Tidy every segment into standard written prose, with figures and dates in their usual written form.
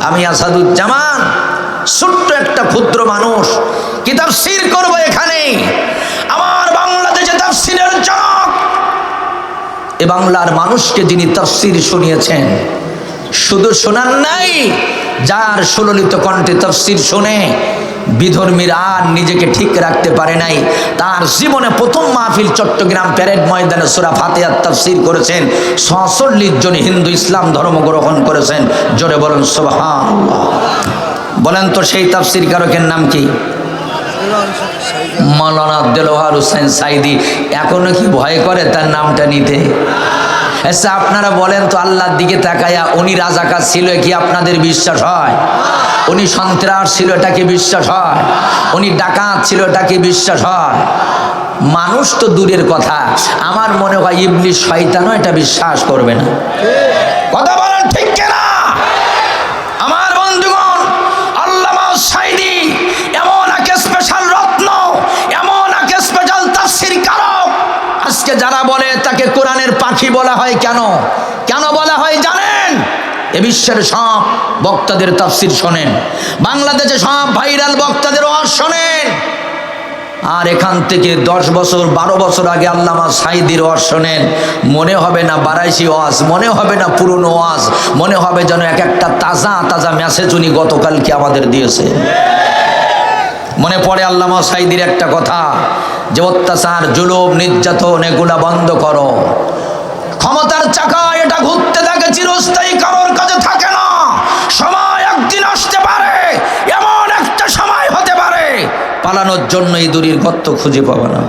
আমি আসাদুজ্জামান ছোট্ট একটা ক্ষুদ্র মানুষ কি তাফসীর করব এখানে। আমার বাংলাদেশে তাফসীরের জনক এ বাংলার মানুষকে যিনি তাফসীর শুনিয়েছেন, শুধু শোনান নাই, যার সুললিত কণ্ঠে তাফসীর শুনে বিধর্মীরা আর নিজেকে ঠিক রাখতে পারে নাই, তার জীবনে প্রথম মাহফিল চট্টগ্রাম প্যারেড ময়দানে সূরা ফাতিহার তাফসীর করেছেন। ৪৬ জন হিন্দু ইসলাম ধর্ম গ্রহণ করেছেন। জোরে বলেন সুবহানাল্লাহ। বলেন তো সেই তাফসীর কারকের নাম কি? মাওলানা দেলোয়ার হোসেন সাইদি। এখনো কি ভয় করে তার নামটা নিতে? আচ্ছা আপনারা বলেন তো, আল্লাহর দিকে তাকায়া উনি রাজাকার ছিল কি আপনাদের বিশ্বাস হয়? উনি সন্ত্রাস ছিল এটা কি বিশ্বাস হয়? উনি ডাকাত ছিল এটা কি বিশ্বাস হয়? মানুষ তো দূরের কথা, আমার মনে হয় ইবলিস শয়তানও এটা বিশ্বাস করবে না। কথা বলেন ঠিক কিনা? আমার বন্ধুগণ, আল্লামা সাইদি এমন এক স্পেশাল রত্ন, এমন এক স্পেশাল তাফসীর কারক। আজকে যারা বলে তাকে কোরআনের পাখি বলা হয়, কেন কেন বলা হয় জানেন? এ বিশ্বের সব বক্তাদের তাফসীর শোনেন, বাংলাদেশে সব ভাইরাল বক্তাদের ওয়াজ শোনেন, আর এখান থেকে 10 বছর 12 বছর আগে আল্লামা সাইদির ওয়াজ শোনেন, মনে হবে না বারাইশি ওয়াজ, মনে হবে না পুরনো ওয়াজ, মনে হবে যেন এক একটা তাজা তাজা মেসেজ উনি গতকালকে আমাদের দিয়েছে। মনে পড়ে আল্লামা সাইদির একটা কথা, যে অত্যাচার জুলুম নির্যাতন এগুলা বন্ধ করো। ক্ষমতার চাকা এটা ঘুরতে থাকে, চিরস্থায়ী কারোর কাছে থাকে না। সময় একদিন আসতে পারে, এমন একটা সময় হতে পারে পালানোর জন্য এই দড়ির গর্ত খুঁজে পাবে না।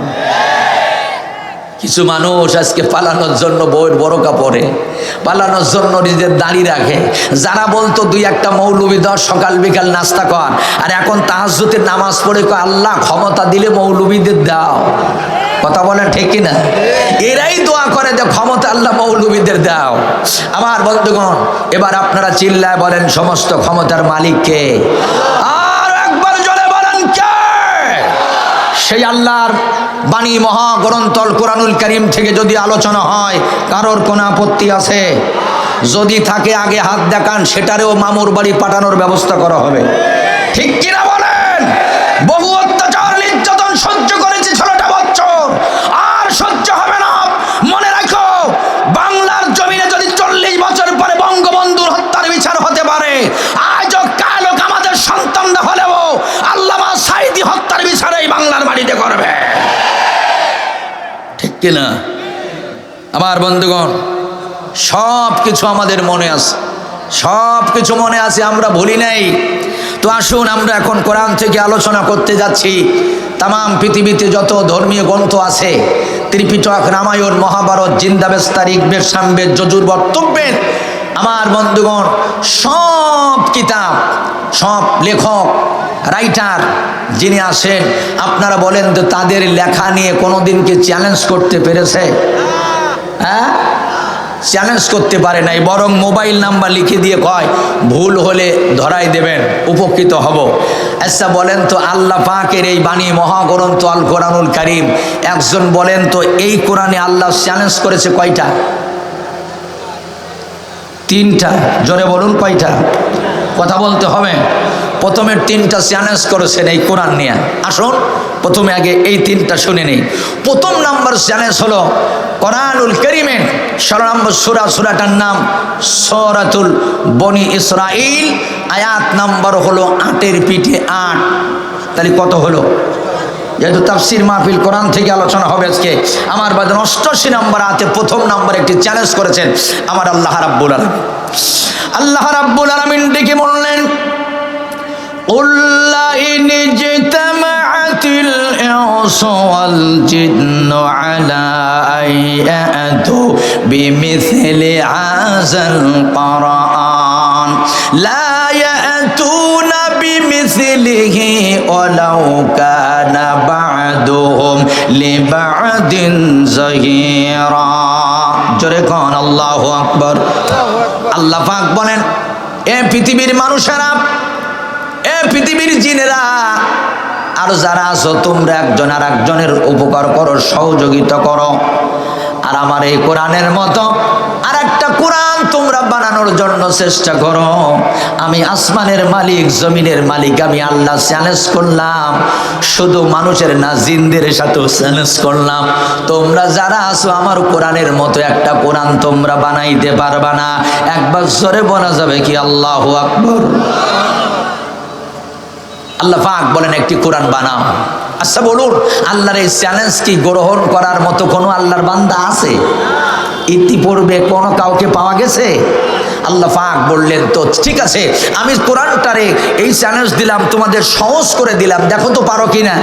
কিছু মানুষ আজকে পালানোর জন্য বইয়ের বড়কা পরে, পালানোর জন্য নিজের দাড়ি রাখে। যারা বলতো 2-1টা মৌলবি দাও, সকাল বিকাল নাস্তা কর, আর এখন তাহাজ্জুদের নামাজ পড়ে কয় আল্লাহ ক্ষমতা দিলে মৌলবিদের দাও। কথা বলেন ঠিক কিনা? এরাই দোয়া করে যে ক্ষমতা আল্লাহ মৌলবিদের দাও। আমার বন্ধুগণ, এবার আপনারা চিল্লায় বলেন সমস্ত ক্ষমতার মালিক কে? আর একবার জোরে বলেন কে? সেই আল্লাহর বাণী মহাগ্রন্থ আল কোরআনুল কারীম থেকে যদি আলোচনা হয়, কারোর কোনো আপত্তি আছে? যদি থাকে আগে হাত দেখান, সেটারেও মামুর বাড়ি পাঠানোর ব্যবস্থা করা হবে। ঠিক কিনা বলেন? বহু অত্যাচার নির্যাতন সহ্য করেছি 16টা বছর, আর সহ্য হবে না। মনে রাখো, বাংলার জমিনে যদি 40 বছর পরে বঙ্গবন্ধুর হত্যার বিচার হতে পারে, আজও কালো আমাদের সন্তানরা হলেও আল্লামা সাইদি হত্যার বিচার এই বাংলার মাটিতে করবে। ঠিক কিনা? আমার বন্ধুগণ, সব কিছু আমাদের মনে আছে, সব কিছু মনে আছে, আমরা ভুলি নাই। তো আসুন আমরা এখন কোরআন থেকে আলোচনা করতে যাচ্ছি। তামাম পৃথিবীতে যত ধর্মীয় গ্রন্থ আছে, ত্রিপিটক, রামায়ণ, মহাভারত, জিন্দাবেস্তা, ঋগ্বেদ, সামবেদ, যজুর, বর্তব্যেদ, আমার বন্ধুগণ সব কিতাব, সব লেখক রাইটার যিনি আসেন, আপনারা বলেন তো তাদের লেখা নিয়ে কোনোদিন কি চ্যালেঞ্জ করতে পেরেছে? হ্যাঁ, চ্যালেঞ্জ করতে পারে নাই, বরং মোবাইল নাম্বার লিখে দিয়ে কয় ভুল হলে ধরাই দেবেন, উপকৃত হব। আচ্ছা বলেন তো, আল্লাহ পাকের এই বাণী মহাগ্রন্থ আল কোরআনুল কারীম, একজন বলেন তো এই কোরআনে আল্লাহ চ্যালেঞ্জ করেছে কয়টা? 3টা। জোরে বলুন কয়টা? কথা বলতে হবে। প্রথমে 3টা চ্যালেঞ্জ করেছেন এই কোরআন নিয়ে। আসুন প্রথমে আগে এই 3টা শুনে নেই। প্রথম নাম্বার চ্যালেঞ্জ হলো কোরআনুল কারীমের 16 নম্বর সূরা, সূরাটার নাম সূরাতুল বনি ইসরাইল, আয়াত নাম্বার হলো 8-এর পিঠে 8। তাহলে কত হলো? যেহেতু তাফসীর মাহফিল কোরআন থেকে আলোচনা হবে আজকে, আমার বাদ 88 নম্বর আয়াতে প্রথম নাম্বার একটি চ্যালেঞ্জ করেছেন আমার আল্লাহ রাব্বুল আলামিন। আল্লাহ রাব্বুল আলামিন ডেকে বললেন, قُلْ لَئِنِ اجْتَمَعَتِ الْإِنسُ وَالْجِنُّ عَلَىٰ أَن يَأْتُوا بِمِثْلِ هَٰذَا الْقُرْآنِ لَا يَأْتُونَ بِمِثْلِهِ وَلَوْ كَانَ بَعْضُهُمْ لِبَعْضٍ ظَهِيرًا। জোরে কোন আল্লাহু আকবার। আল্লাহ পাক বলেন, এ পৃথিবীর মানুষেরা, এ পৃথিবীর জিনেরা, আর যারা আছো তোমরা একজন আর একজনের উপকার করো, সহযোগিতা করো, আর আমার এই কোরআনের মতো আর একটা কোরআন তোমরা বানানোর জন্য চেষ্টা করো। আমি আসমানের মালিক, জমিনের মালিক, আমি আল্লাহ চ্যালেঞ্জ করলাম, শুধু মানুষের না জিনদের সাথেও চ্যালেঞ্জ করলাম, তোমরা যারা আছো আমার কোরআনের মতো একটা কোরআন তোমরা বানাইতে পারবা না। একবার জোরে বলা যাবে কি আল্লাহু আকবার? আল্লাহ পাক বলেন একটি কোরআন বানাও। আচ্ছা বলুন, আল্লাহর এই চ্যালেঞ্জ কি গ্রহণ করার মতো কোনো আল্লাহর বান্দা আছে? ইতিপূর্বে কোনো কাউকে পাওয়া গেছে? আল্লাহ পাক বললেন তো ঠিক আছে, আমি কোরআনটারে এই চ্যালেঞ্জ দিলাম, তোমাদের সহজ করে দিলাম, দেখো তো পারো কিনা।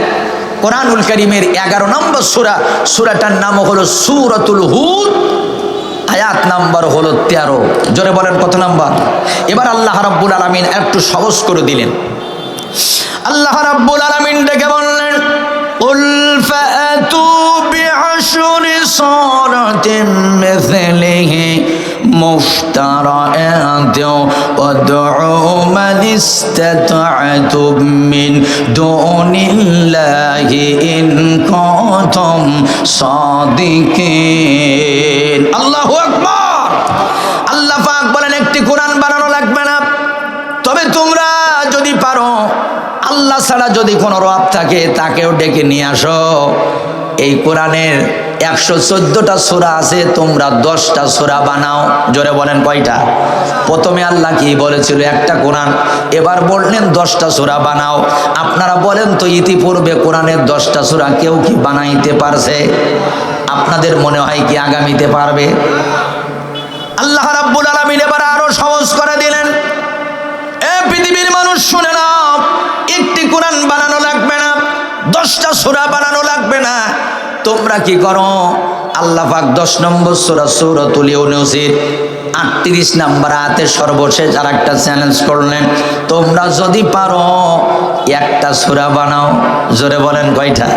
কোরআনুল কারীমের 11 নম্বর সূরা, সূরাটার নাম হলো সূরাতুল হুদ, আয়াত নাম্বার হলো 13। জোরে বলেন কত নাম্বার? এবার আল্লাহ রাব্বুল আলামিন একটু সহজ করে দিলেন। আল্লাহ রাব্বুল আলামিন ডেকে বললেন, কুল ফাতু বিআশরি সূরাতিন মিছলিহি মুফতারাআতিন ওয়াদউ মান ইসতাতা'তুম মিন দুনিল্লাহি ইন কুনতুম সাদিকিন। আল্লাহু আকবার। আল্লাহ পাক বলেন একটি কোরআন বানানো লাগবে না, তবে তোমরা যদি পারো, আল্লাহ ছাড়া যদি কোনো রব থাকে তাকেও ডেকে নিয়ে আসো। এই কোরআনের 114টা সূরা আছে, তোমরা 10টা সূরা বানাও। জোরে বলেন কয়টা? প্রথমে আল্লাহ কি বলেছিল? একটা কোরআন। এবার বললেন 10টা সূরা বানাও। আপনারা বলেন তো, ইতিপূর্বে কোরআনের 10টা সূরা কেউ কি বানাইতে পারছে? আপনাদের মনে হয় কি আগামীতে পারবে? আল্লাহ রাব্বুল আলামিন এবার আরো সহজ করে দিলেন, এ পৃথিবীর মানুষ শুনে নাও, একটি কোরআন বানানো লাগবে না, 10টা সূরা বানানো লাগবে না। তোমরা কি করো? আল্লাহ পাক 10 নম্বর সূরা সূরাতুল ইউনূসের 38 নম্বর আয়াতে সর্বশেষ আর একটা চ্যালেঞ্জ করলেন, তোমরা যদি পারো একটা সূরা বানাও। জোরে বলেন কয়টা?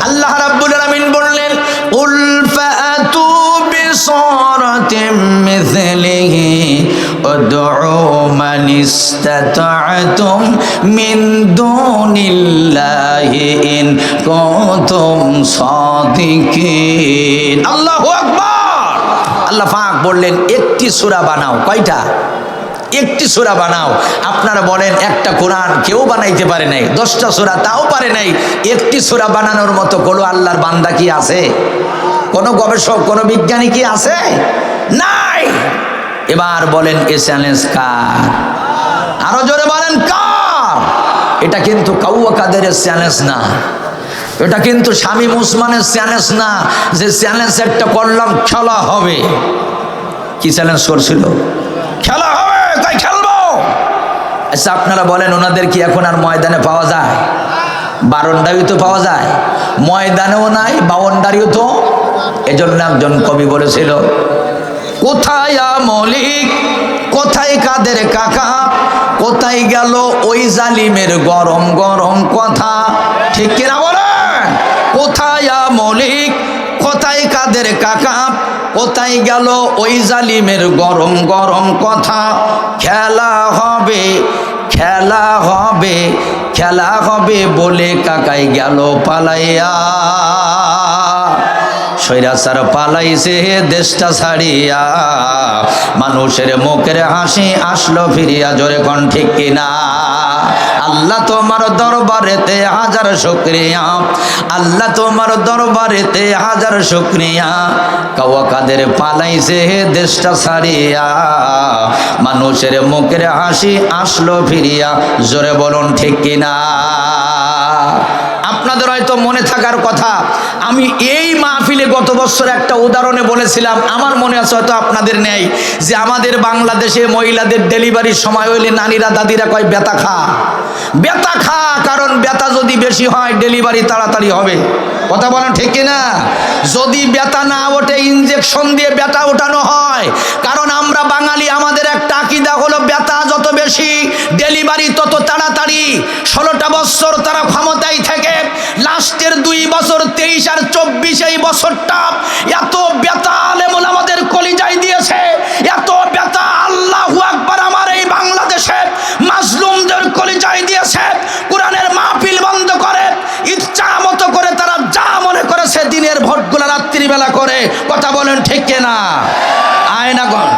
আল্লাহ রাব্বুল আলামিন বললেন, কুল ফাতু বিসূরাতিন মিছলিহি ওয়াদউ মান ইসতাতা'তুম মিন দুনিল্লাহি ইন কুনতুম সাদিকিন। আল্লাহু আকবার। আল্লাহ পাক বললেন একটি সূরা বানাও। কয়টা? একটি সূরা বানাও। আপনারা বলেন একটা কোরআন কেউ বানাইতে পারে নাই, 10টা সূরা তাও পারে নাই। একটি সূরা বানানোর মতো কোনো আল্লাহর বান্দা কি আছে? কোনো গবেষক, কোনো বিজ্ঞানী কি আছে? নাই। এবার বলেন এ চ্যালেঞ্জ কার? আরো জোরে বলেন কার? এটা কিন্তু কাউয়া কাদেরের চ্যালেঞ্জ না, এটা কিন্তু শামীম ওসমানের চ্যালেঞ্জ না যে চ্যালেঞ্জ একটা করলাম খেলা হবে। কি চ্যালেঞ্জ করছিল? খেলা হবে, তাই খেলবো। আচ্ছা আপনারা বলেন, ওনাদের কি এখন আর ময়দানে পাওয়া যায়? বারন্ডারিও তো পাওয়া যায়, ময়দানেও নাই, বাউন্ডারিও তো। এজন্য একজন কবি বলেছিল, কোথায় মলিক, কোথায় কাদের কাকা, কোথায় গেল ওই জালিমের গরম গরম কথা। ঠিক কিনা বলেন? কোথায় মলিক, কোথায় কাদের কাকা, কোথায় গেল ওই জালিমের গরম গরম কথা। খেলা হবে, খেলা হবে, খেলা হবে বলে কাকাই গেল পালাইয়া। সৈরাচার পালাইছে দেশটা ছাড়িয়া, মানুষের মুখের হাসি আসলো ফিরিয়া। জোরে কোন ঠিক কিনা? আল্লাহ তোমার দরবারেতে হাজার শুকরিয়া, আল্লাহ তোমার দরবারেতে হাজার শুকরিয়া। কাওয়া কাদের পালাইছে দেশটা ছাড়িয়া, মানুষের মুখের হাসি আসলো ফিরিয়া। জোরে বলুন ঠিক কিনা? আপনাদের হয়তো মনে থাকার কথা, আমি এই মাহফিলে গত বছর একটা উদাহরণে বলেছিলাম, আমার মনে আছে হয়তো আপনাদের নেই, যে আমাদের বাংলাদেশে মহিলাদের ডেলিভারির সময় হইলে নারীরা দাদিরা কয় ব্যথা খা, ব্যথা খা, কারণ ব্যথা যদি বেশি হয় ডেলিভারি তাড়াতাড়ি হবে। কথা বলেন ঠিক কিনা? যদি ব্যথা না ওঠে ইনজেকশন দিয়ে ব্যথা ওঠানো হয়, কারণ আমরা বাঙালি, আমাদের একটা আকীদা হলো ব্যথা যত বেশি ডেলিভারি তত তাড়াতাড়ি। 16টা বছর তারা ক্ষমতায় থেকে লাস্টের 2 বছর 23 আর 24 এই বছরটা এত ব্যথা আলেমুল আমাদের কলিজায় দিয়েছে, এত ব্যথা আল্লাহু আকবার আমার এই বাংলাদেশে মাজলুমদের কলিজায় দিয়েছে। কোরআনের মাহফিল বন্ধ করে ইচ্ছা মতো করে তারা যা মনে করেছে দিনের ভোটগুলো রাত্রিবেলা করে। কথা বলেন ঠিক কিনা? হয় না গো